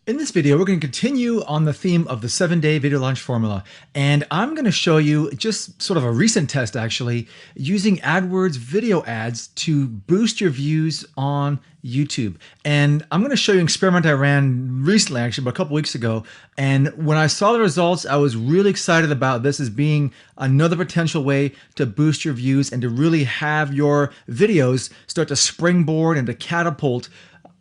In this video, we're going to continue on the theme of the 7-day video launch formula. And I'm going to show you just sort of a recent test actually, using AdWords video ads to boost your views on YouTube. And I'm going to show you an experiment I ran recently, actually, about a couple weeks ago. And when I saw the results, I was really excited about this as being another potential way to boost your views and to really have your videos start to springboard and to catapult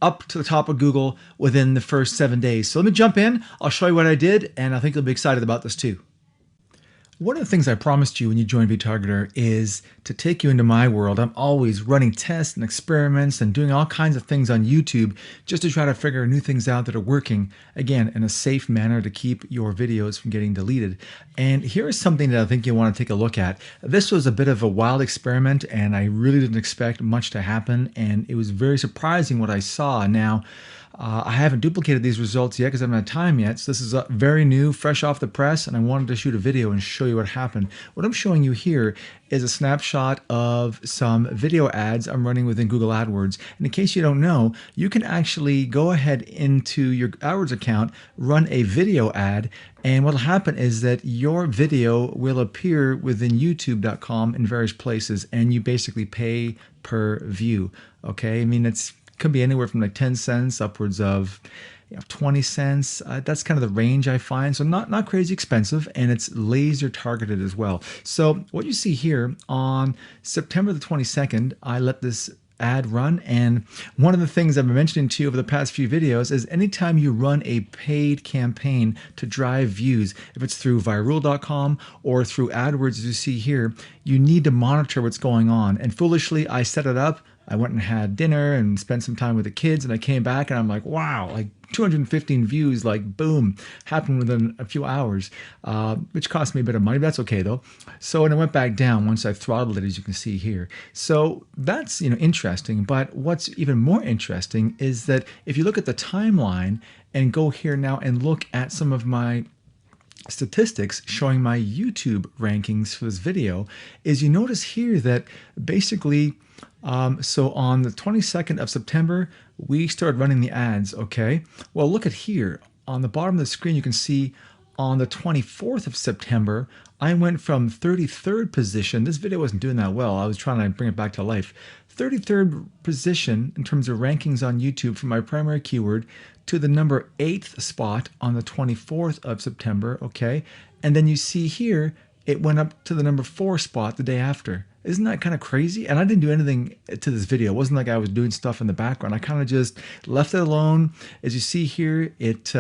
up to the top of Google within the first 7 days. So let me jump in. I'll show you what I did, and I think you'll be excited about this too. One of the things I promised you when you joined VTargeter is to take you into my world. I'm always running tests and experiments and doing all kinds of things on YouTube just to try to figure new things out that are working, again, in a safe manner to keep your videos from getting deleted. And here is something that I think you want to take a look at. This was a bit of a wild experiment, and I really didn't expect much to happen, and it was very surprising what I saw. Now, I haven't duplicated these results yet because I haven't had time yet. So this is very new, fresh off the press, and I wanted to shoot a video and show you what happened. What I'm showing you here is a snapshot of some video ads I'm running within Google AdWords. And in case you don't know, you can actually go ahead into your AdWords account, run a video ad, and what'll happen is that your video will appear within youtube.com in various places, and you basically pay per view. Okay, I mean, could be anywhere from like 10 cents upwards of 20 cents. That's kind of the range I find. So not crazy expensive, and it's laser targeted as well. So what you see here on September the 22nd, I let this ad run, and one of the things I've been mentioning to you over the past few videos is anytime you run a paid campaign to drive views, if it's through viral.com or through AdWords as you see here, you need to monitor what's going on. And foolishly, I set it up. I went and had dinner and spent some time with the kids, and I came back and I'm like, wow, like 215 views, like boom, happened within a few hours, which cost me a bit of money, but that's okay though. So, and it went back down once I throttled it, as you can see here. So that's, interesting, but what's even more interesting is that if you look at the timeline and go here now and look at some of my statistics showing my YouTube rankings for this video, is you notice here that basically, so on the 22nd of September, we started running the ads, okay? Well, look at here. On the bottom of the screen, you can see on the 24th of September, I went from 33rd position. This video wasn't doing that well. I was trying to bring it back to life. 33rd position in terms of rankings on YouTube for my primary keyword to the number 8th spot on the 24th of September, okay? And then you see here, it went up to the number 4 spot the day after. Isn't that kind of crazy? And I didn't do anything to this video. It wasn't like I was doing stuff in the background. I kind of just left it alone. As you see here, it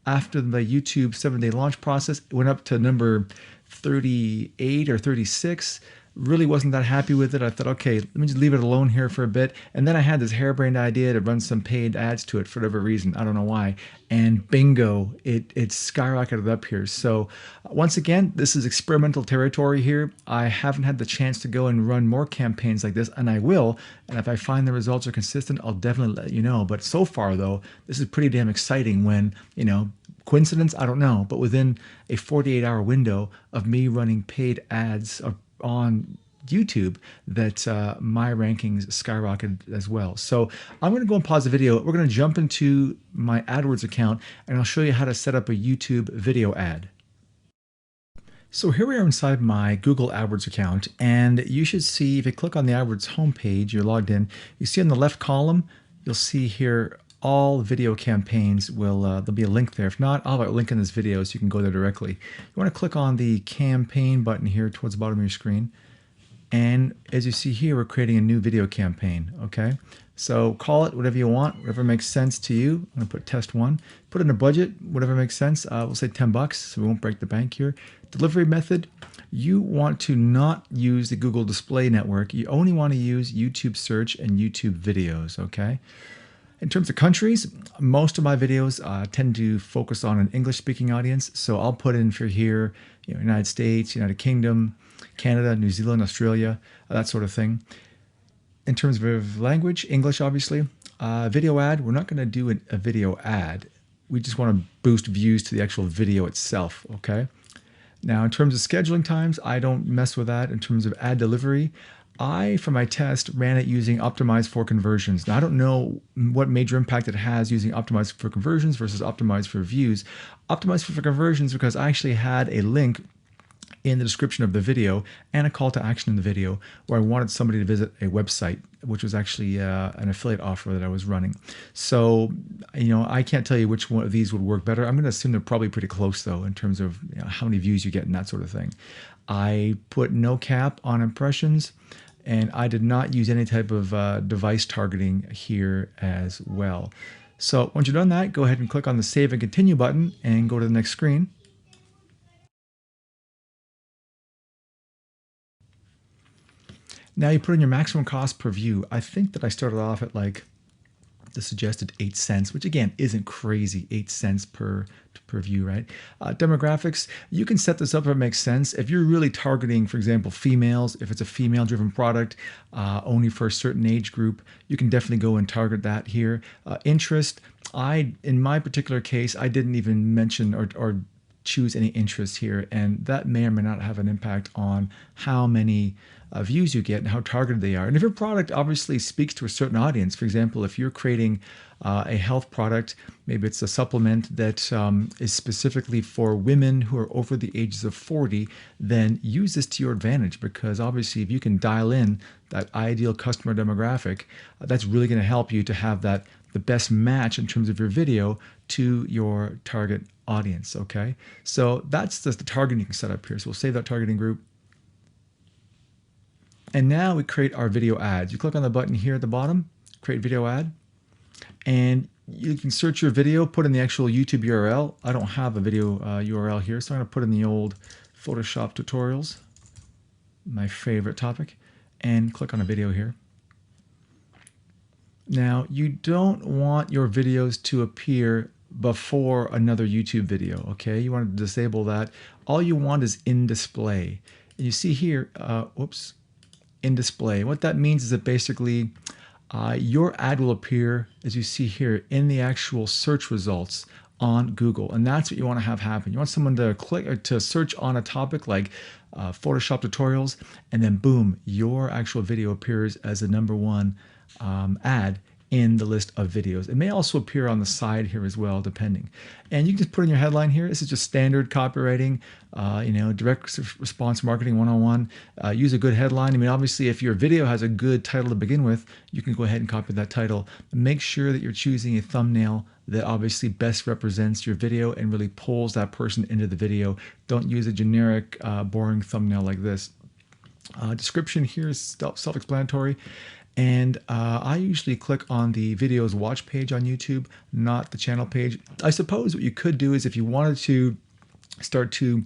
after the YouTube 7-day launch process, it went up to number 38 or 36. Really wasn't that happy with it. I thought, okay, let me just leave it alone here for a bit. And then I had this harebrained idea to run some paid ads to it for whatever reason. I don't know why. And bingo, it skyrocketed up here. So once again, this is experimental territory here. I haven't had the chance to go and run more campaigns like this, and I will. And if I find the results are consistent, I'll definitely let you know. But so far, though, this is pretty damn exciting when, coincidence? I don't know. But within a 48-hour window of me running paid ads on YouTube, that my rankings skyrocketed as well. So I'm going to go and pause the video. We're going to jump into my AdWords account, and I'll show you how to set up a YouTube video ad. So here we are inside my Google AdWords account, and you should see, if you click on the AdWords homepage, you're logged in, you see in the left column, you'll see here all video campaigns will, there'll be a link there. If not, I'll have a link in this video so you can go there directly. You want to click on the campaign button here towards the bottom of your screen. And as you see here, we're creating a new video campaign, okay? So call it whatever you want, whatever makes sense to you. I'm gonna put test 1. Put in a budget, whatever makes sense. We'll say 10 bucks, so we won't break the bank here. Delivery method, you want to not use the Google Display Network. You only want to use YouTube search and YouTube videos, okay? In terms of countries, most of my videos tend to focus on an English-speaking audience. So I'll put in for here, United States, United Kingdom, Canada, New Zealand, Australia, that sort of thing. In terms of language, English, obviously. Video ad, we're not going to do a video ad. We just want to boost views to the actual video itself, okay? Now, in terms of scheduling times, I don't mess with that. In terms of ad delivery, For my test, ran it using Optimized for Conversions. Now, I don't know what major impact it has using Optimized for Conversions versus Optimized for Views. Optimized for Conversions because I actually had a link in the description of the video and a call to action in the video where I wanted somebody to visit a website, which was actually an affiliate offer that I was running. So, I can't tell you which one of these would work better. I'm going to assume they're probably pretty close though in terms of how many views you get and that sort of thing. I put no cap on impressions, and I did not use any type of device targeting here as well. So once you've done that, go ahead and click on the Save and Continue button and go to the next screen. Now you put in your maximum cost per view. I think that I started off at like the suggested 8 cents, which again isn't crazy, 8 cents per view, right? Demographics, you can set this up if it makes sense. If you're really targeting, for example, females, if it's a female driven product, only for a certain age group, you can definitely go and target that here. Interest, in my particular case, I didn't even mention or choose any interest here, and that may or may not have an impact on how many views you get and how targeted they are. And if your product obviously speaks to a certain audience, for example, if you're creating a health product, maybe it's a supplement that is specifically for women who are over the ages of 40, then use this to your advantage, because obviously if you can dial in that ideal customer demographic, that's really going to help you to have the best match in terms of your video to your target audience. Okay, so that's just the targeting you can set up here. So we'll save that targeting group. And now we create our video ads. You click on the button here at the bottom, create video ad, and you can search your video, put in the actual YouTube URL. I don't have a video URL here, so I'm going to put in the old Photoshop tutorials, my favorite topic, and click on a video here. Now, you don't want your videos to appear before another YouTube video, okay? You want to disable that. All you want is in display. And you see here, in display. What that means is that basically your ad will appear, as you see here, in the actual search results on Google. And that's what you want to have happen. You want someone to click or to search on a topic like Photoshop tutorials, and then boom, your actual video appears as the #1 ad in the list of videos. It may also appear on the side here as well, depending. And you can just put in your headline here. This is just standard copywriting, direct response marketing 101. Use a good headline. I mean, obviously, if your video has a good title to begin with, you can go ahead and copy that title. Make sure that you're choosing a thumbnail that obviously best represents your video and really pulls that person into the video. Don't use a generic, boring thumbnail like this. Description here is self-explanatory. And I usually click on the videos watch page on YouTube, not the channel page. I suppose what you could do is if you wanted to start to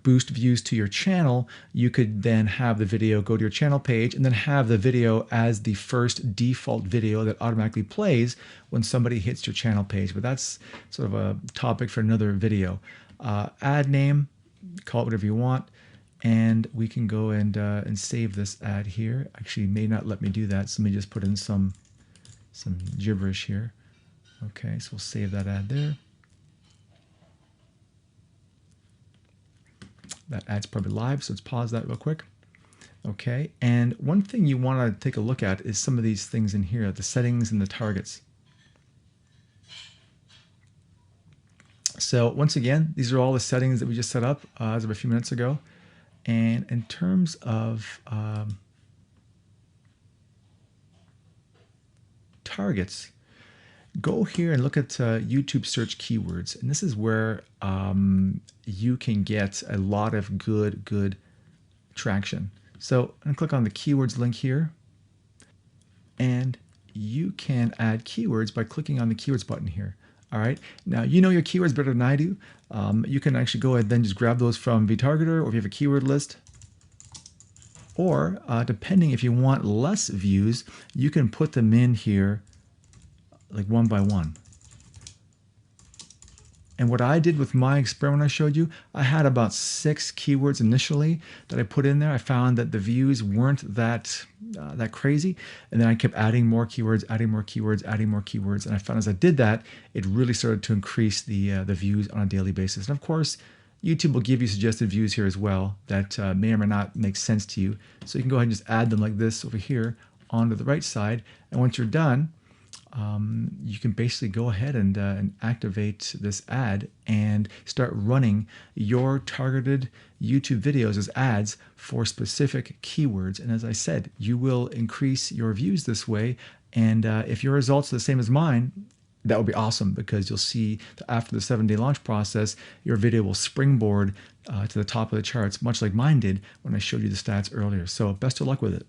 boost views to your channel, you could then have the video go to your channel page and then have the video as the first default video that automatically plays when somebody hits your channel page. But that's sort of a topic for another video. Ad name, call it whatever you want. And we can go and save this ad here. Actually, may not let me do that, so let me just put in some gibberish here. Okay, so we'll save that ad there. That ad's probably live, so let's pause that real quick. Okay, and one thing you want to take a look at is some of these things in here, the settings and the targets. So once again, these are all the settings that we just set up as of a few minutes ago. And in terms of targets, go here and look at YouTube search keywords. And this is where you can get a lot of good traction. So I'm going to click on the keywords link here. And you can add keywords by clicking on the keywords button here. All right, now you know your keywords better than I do. You can actually go ahead and then just grab those from vTargeter, or if you have a keyword list. Or depending if you want less views, you can put them in here like one by one. And what I did with my experiment I showed you, I had about 6 keywords initially that I put in there. I found that the views weren't that crazy. And then I kept adding more keywords, adding more keywords, adding more keywords. And I found as I did that, it really started to increase the views on a daily basis. And of course, YouTube will give you suggested views here as well that may or may not make sense to you. So you can go ahead and just add them like this over here onto the right side. And once you're done, you can basically go ahead and activate this ad and start running your targeted YouTube videos as ads for specific keywords. And as I said, you will increase your views this way. And if your results are the same as mine, that would be awesome, because you'll see that after the 7-day launch process, your video will springboard to the top of the charts, much like mine did when I showed you the stats earlier. So best of luck with it.